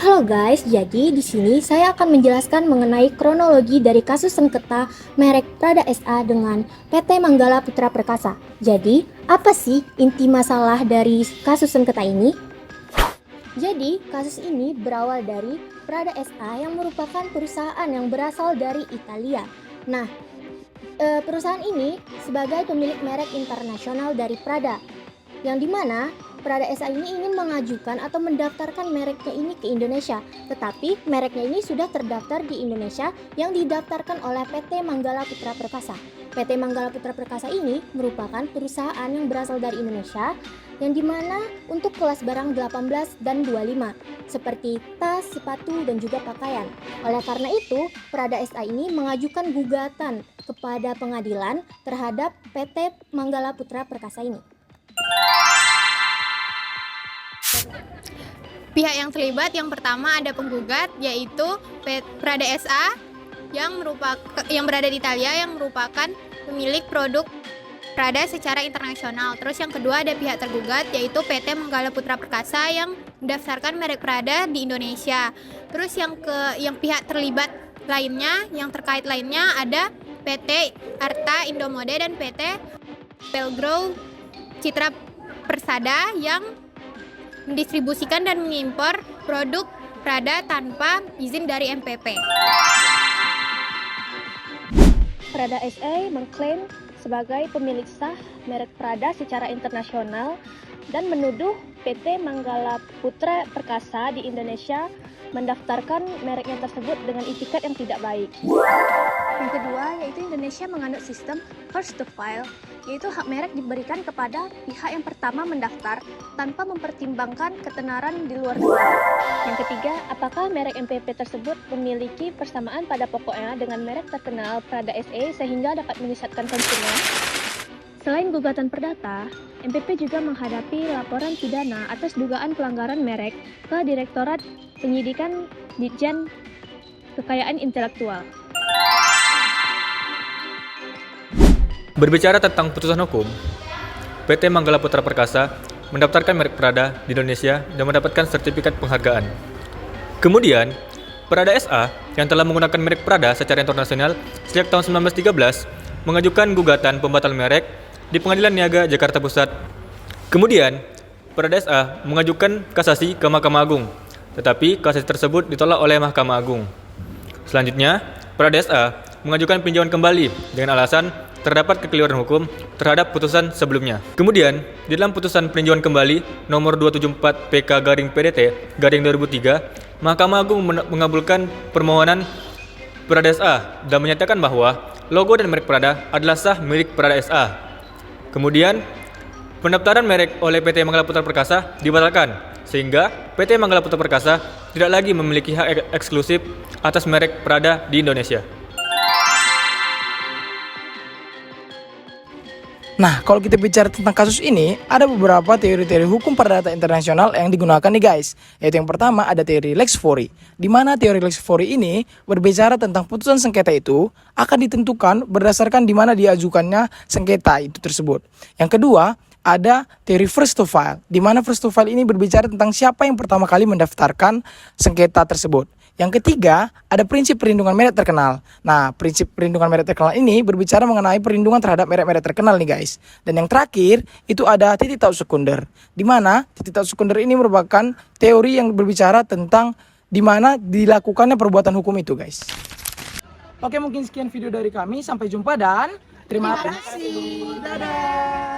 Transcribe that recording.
Halo guys, jadi di sini saya akan menjelaskan mengenai kronologi dari kasus sengketa merek Prada SA dengan PT Manggala Putra Perkasa. Jadi, apa sih inti masalah dari kasus sengketa ini? Jadi, kasus ini berawal dari Prada SA yang merupakan perusahaan yang berasal dari Italia. Nah, perusahaan ini sebagai pemilik merek internasional dari Prada, yang dimana Prada SA ini ingin mengajukan atau mendaftarkan mereknya ini ke Indonesia, tetapi mereknya ini sudah terdaftar di Indonesia yang didaftarkan oleh PT Manggala Putra Perkasa. PT Manggala Putra Perkasa ini merupakan perusahaan yang berasal dari Indonesia, yang dimana untuk kelas barang 18 dan 25, seperti tas, sepatu, dan juga pakaian. Oleh karena itu, Prada SA ini mengajukan gugatan kepada pengadilan terhadap PT Manggala Putra Perkasa ini. Pihak yang terlibat yang pertama ada penggugat yaitu Prada SA yang berada di Italia yang merupakan pemilik produk Prada secara internasional. Terus yang kedua ada pihak tergugat yaitu PT Manggala Putra Perkasa yang mendaftarkan merek Prada di Indonesia. Terus yang pihak terlibat lainnya yang terkait lainnya ada PT Arta Indomode dan PT Pelgrow Citra Persada yang mendistribusikan dan mengimpor produk Prada tanpa izin dari MPP. Prada SA mengklaim sebagai pemilik sah merek Prada secara internasional dan menuduh PT Manggala Putra Perkasa di Indonesia mendaftarkan mereknya tersebut dengan itikat yang tidak baik. Yang kedua, yaitu Indonesia menganut sistem first to file, yaitu hak merek diberikan kepada pihak yang pertama mendaftar tanpa mempertimbangkan ketenaran di luar negeri. Yang ketiga, apakah merek MPP tersebut memiliki persamaan pada pokoknya dengan merek terkenal Prada SA sehingga dapat menyesatkan konsumen? Selain gugatan perdata, MPP juga menghadapi laporan pidana atas dugaan pelanggaran merek ke Direktorat Penyidikan Ditjen Kekayaan Intelektual. Berbicara tentang putusan hukum, PT Manggala Putra Perkasa mendaftarkan merek Prada di Indonesia dan mendapatkan sertifikat penghargaan. Kemudian, Prada SA yang telah menggunakan merek Prada secara internasional sejak tahun 1913 mengajukan gugatan pembatal merek di Pengadilan Niaga Jakarta Pusat. Kemudian, Prada SA mengajukan kasasi ke Mahkamah Agung, tetapi kasasi tersebut ditolak oleh Mahkamah Agung. Selanjutnya, Prada SA mengajukan peninjauan kembali dengan alasan terdapat kekeliruan hukum terhadap putusan sebelumnya. Kemudian, di dalam putusan peninjauan kembali nomor 274 PK/PDT/2003, Mahkamah Agung mengabulkan permohonan Prada SA dan menyatakan bahwa logo dan merek Prada adalah sah milik Prada SA. Kemudian, pendaftaran merek oleh PT Manggala Putra Perkasa dibatalkan, sehingga PT Manggala Putra Perkasa tidak lagi memiliki hak eksklusif atas merek Prada di Indonesia. Nah, kalau kita bicara tentang kasus ini, ada beberapa teori-teori hukum perdata internasional yang digunakan nih guys. Yaitu yang pertama ada teori lex fori, di mana teori lex fori ini berbicara tentang putusan sengketa itu akan ditentukan berdasarkan di mana diajukannya sengketa itu tersebut. Yang kedua, ada teori first to file, di mana first to file ini berbicara tentang siapa yang pertama kali mendaftarkan sengketa tersebut. Yang ketiga, ada prinsip perlindungan merek terkenal. Nah, prinsip perlindungan merek terkenal ini berbicara mengenai perlindungan terhadap merek-merek terkenal nih guys. Dan yang terakhir, itu ada titik taut sekunder. Di mana titik taut sekunder ini merupakan teori yang berbicara tentang di mana dilakukannya perbuatan hukum itu guys. Oke, mungkin sekian video dari kami. Sampai jumpa dan terima kasih. Dadah.